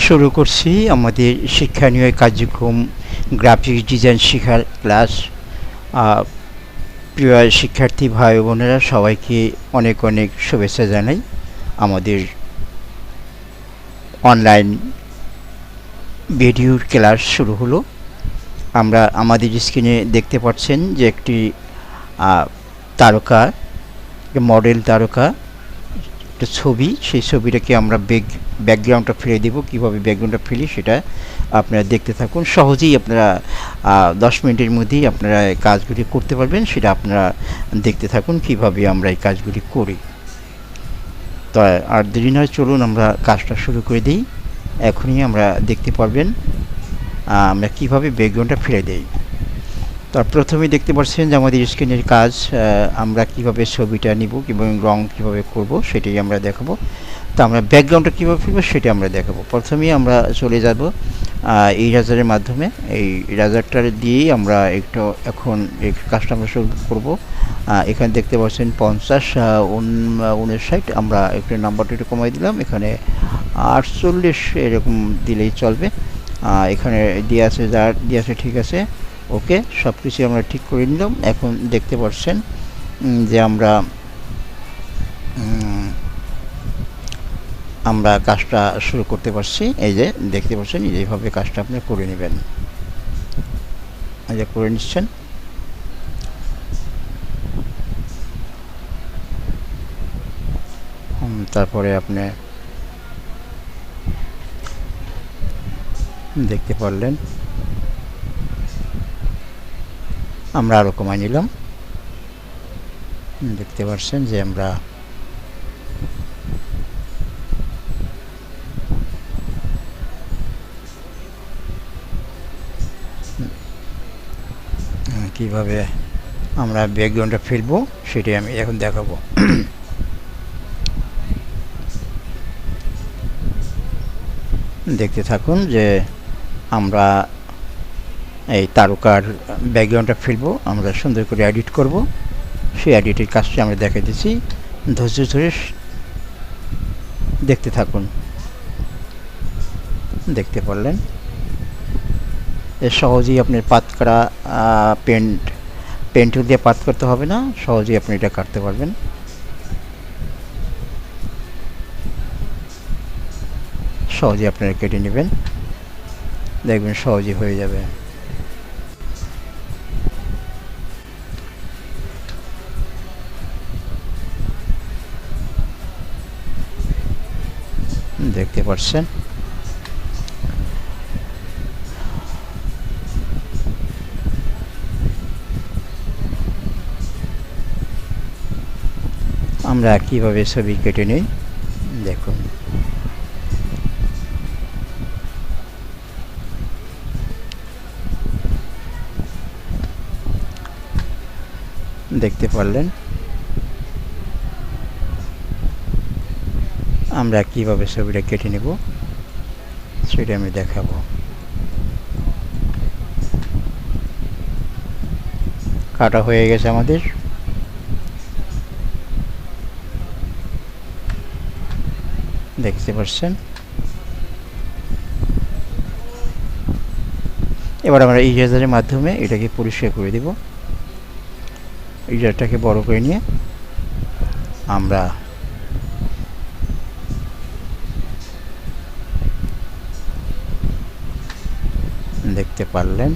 শুরু করছি আমাদের শিক্ষণীয় কার্যক্রম গ্রাফিক্স ডিজাইন শেখার ক্লাস। আহ, প্রিয় শিক্ষার্থী ভাই বোনেরা, সবাইকে অনেক অনেক শুভেচ্ছা জানাই। আমাদের অনলাইন ভিডিওর ক্লাস শুরু হলো। আমরা আমাদের স্ক্রিনে দেখতে পাচ্ছেন যে একটি তারকা, মডেল তারকা একটা ছবি। সেই ছবিটাকে আমরা ব্যাকগ্রাউন্ডটা ফেলে দেব। কীভাবে ব্যাকগ্রাউন্ডটা ফেলি সেটা আপনারা দেখতে থাকুন। সহজেই আপনারা 10 মিনিটের মধ্যেই আপনারা কাজগুলি করতে পারবেন। সেটা আপনারা দেখতে থাকুন কীভাবে আমরা এই কাজগুলি করি। তো আর দেরি নয়, চলুন আমরা কাজটা শুরু করে দিই। এখনই আমরা দেখতে পারবেন আমরা কীভাবে ব্যাকগ্রাউন্ডটা ফেলে দিই। তো প্রথমেই দেখতে পাচ্ছেন যে আমাদের স্ক্রিনের কাজ, আমরা কিভাবে ছবিটা নিব, কীভাবে রং কীভাবে করব সেটাই আমরা দেখাবো। তো আমরা ব্যাকগ্রাউন্ডটা কীভাবে ফেলবো সেটা আমরা দেখাবো। প্রথমেই আমরা চলে যাব এই রাজারের মাধ্যমে। এই রাজারটা দিয়েই আমরা একটু এখন এই কাজটা আমরা শুরু করবো। এখানে দেখতে পাচ্ছেন 50 59, আমরা একটু নাম্বারটা একটু কমাই দিলাম। এখানে 48 এরকম দিলেই চলবে। এখানে দিয়ে আছে, যা দিয়ে আছে ঠিক আছে, ওকে, সব কিছু আমরা ঠিক করে নিলাম। এখন দেখতে পাচ্ছেন যে আমরা কাজটা শুরু করতে পারছি। এই যে দেখতে পাচ্ছেন, এইভাবে কাজটা আপনি করে নেবেন। এই যে করে নিচ্ছেন। তারপরে আপনি দেখতে পারলেন আমরা আরও কমাই নিলাম। দেখতে পাচ্ছেন যে আমরা কিভাবে আমরা ব্যাকগ্রাউন্ডটা ফেলবো সেটাই আমি এখন দেখাবো। দেখতে থাকুন যে আমরা এই তারকার ব্যাকগ্রাউন্ডটা ফেলবো, আমরা সুন্দর করে এডিট করব। সেই এডিটের কাজটি আমরা দেখা দিচ্ছি। ধৈর্য ধরে দেখতে থাকুন। দেখতে পারলেন সহজেই আপনার পাত করা পেন্টুল দিয়ে পাত করতে হবে না, সহজেই আপনি এটা কাটতে পারবেন। সহজেই আপনারা কেটে নেবেন, দেখবেন সহজেই হয়ে যাবে। দেখতে পাচ্ছেন আমরা কিভাবে ছবি কেটে নিই, দেখুন। দেখতে পারলেন আমরা কিভাবে ছবিটা কেটে নেব সেটা আমি দেখাবো। কাটা হয়ে গেছে আমাদের। দেখতে পাচ্ছেন। এবার আমরা ইরেজারের মাধ্যমে এটাকে পরিষ্কার করে দেব। ইরেজারটাকে বড় করে নিয়ে আমরা দেখতে পারলেন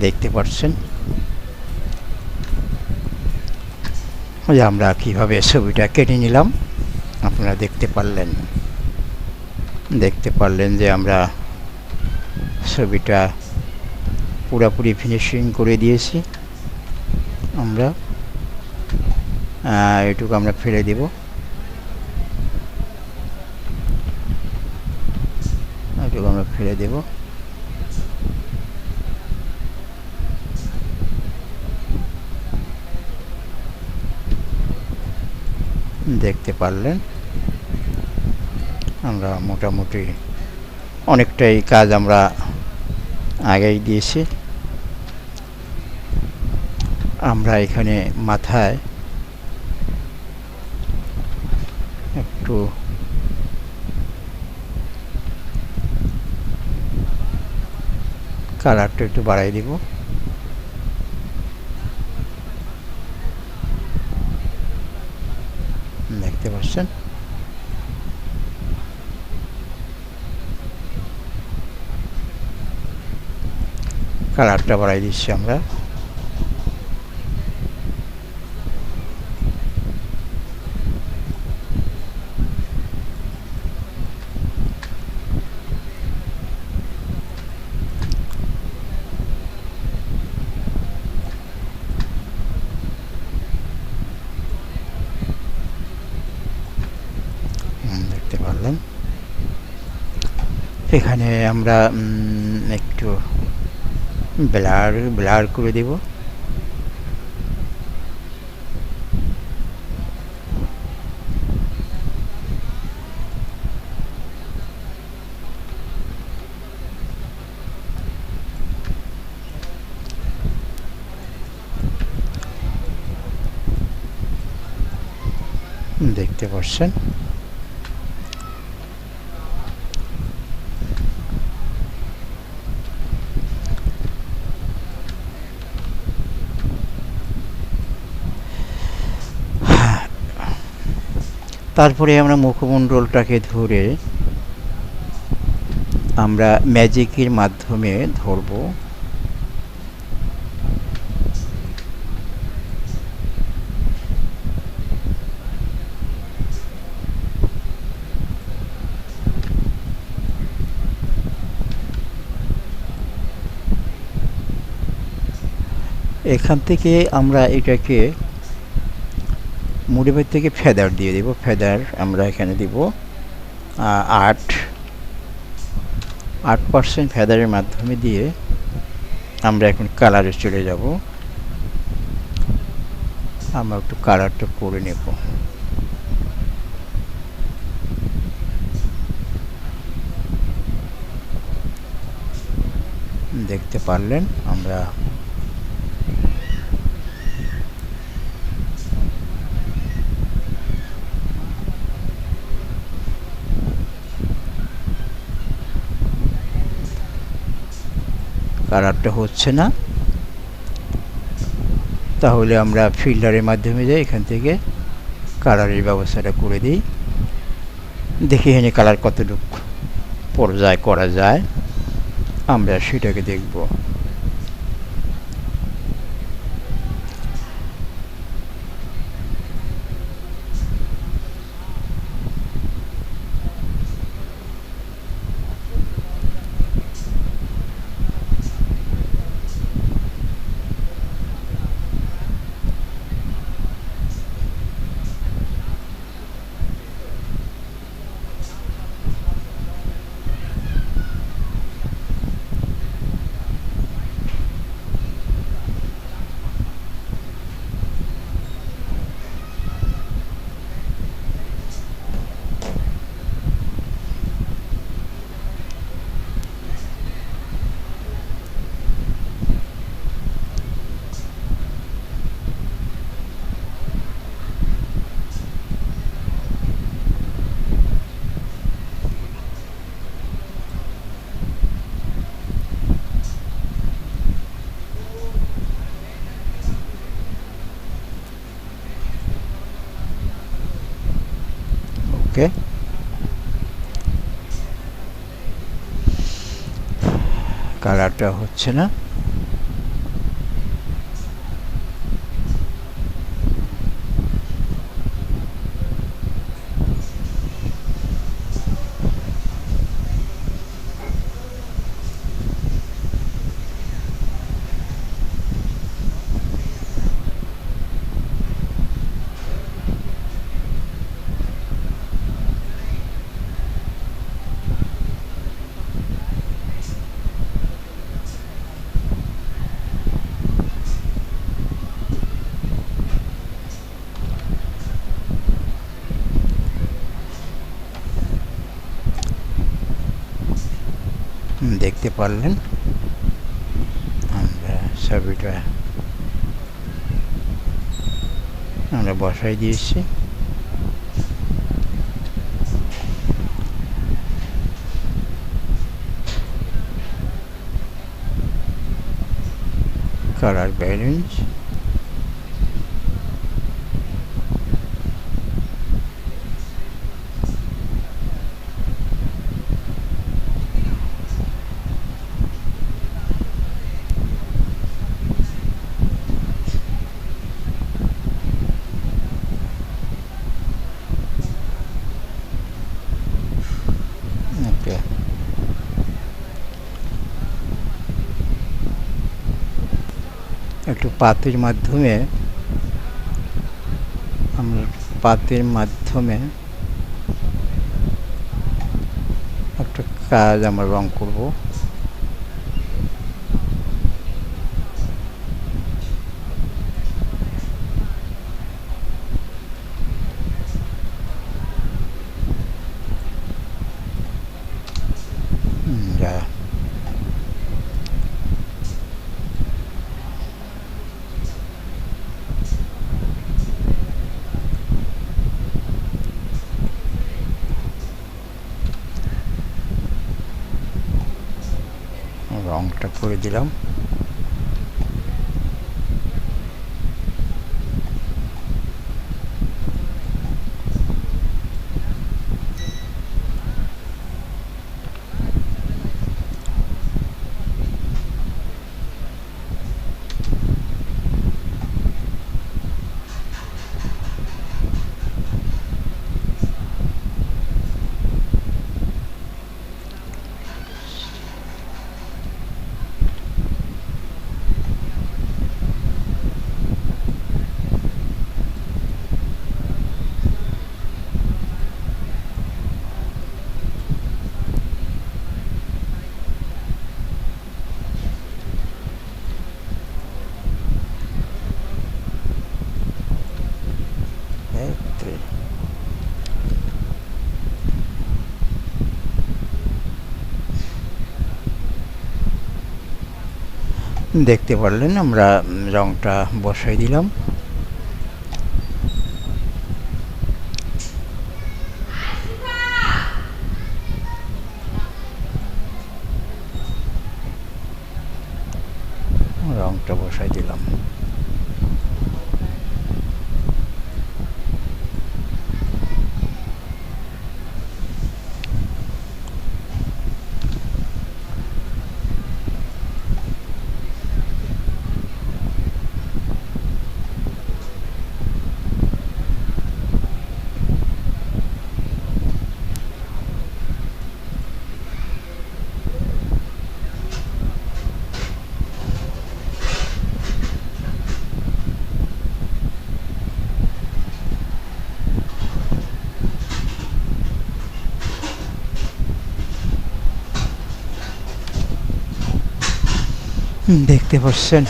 দেখতে পাচ্ছেন যে আমরা কিভাবে ছবিটা কেটে নিলাম। আপনারা দেখতে পারলেন যে আমরা ছবিটা পুরোপুরি ফিনিশিং করে দিয়েছি। আমরা এটুকু আমরা ফেলে দেব। এটুকু আমরা ফেলে দেব। দেখতে পারলেন আমরা মোটামুটি অনেকটাই কাজ আমরা আগেই দিয়েছি। আমরা এখানে মাথায় একটু কালারটা একটু বাড়াই দিব। দেখতে পাচ্ছেন কালারটা বাড়াই দিচ্ছি আমরা। দেখতে পারলেন এখানে আমরা একটু ব্লার করে দেব। দেখতে পাচ্ছেন তারপরে আমরা মুখমণ্ডলটাকে ধরে আমরা ম্যাজিকের মাধ্যমে ধরব। এখান থেকে আমরা এটাকে মুড়িবের থেকে ফেদার দিয়ে দেব। ফেদার আমরা এখানে দিব 8% ফেদারের মাধ্যমে দিয়ে আমরা এখন কালারে চলে যাব। আমরা একটু কালারটা করে নেব। দেখতে পারলেন আমরা কালারটা হচ্ছে না, তাহলে আমরা ফিল্টারের মাধ্যমে যাই, এখান থেকে কালারের ব্যবস্থাটা করে দিই। দেখি এখানে কালার কতটুকু পর্যায় করা যায় আমরা সেটাকে দেখব। ওকে, কালারটা হচ্ছে না। দেখতে পারলেন আমরা ছবিটা আমরা বসাই দিয়েছি। কালার ব্যালেন্স ওকে। একটু পাতের মাধ্যমে আমরা একটা কাজ আমরা রং করব। রংটা করে দিলাম। দেখতে পারলেন আমরা রংটা বসাই দিলাম। রংটা বসাই দিলাম। দেখতে পাচ্ছেন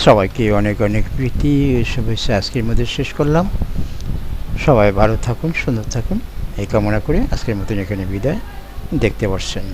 সবাইকে অনেক অনেক প্রীতি শুভেচ্ছা আজকের মধ্যে শেষ করলাম। সবাই ভালো থাকুন, সুন্দর থাকুন এই কামনা করে আজকের মতন এখানে বিদায়। দেখতে পাচ্ছেন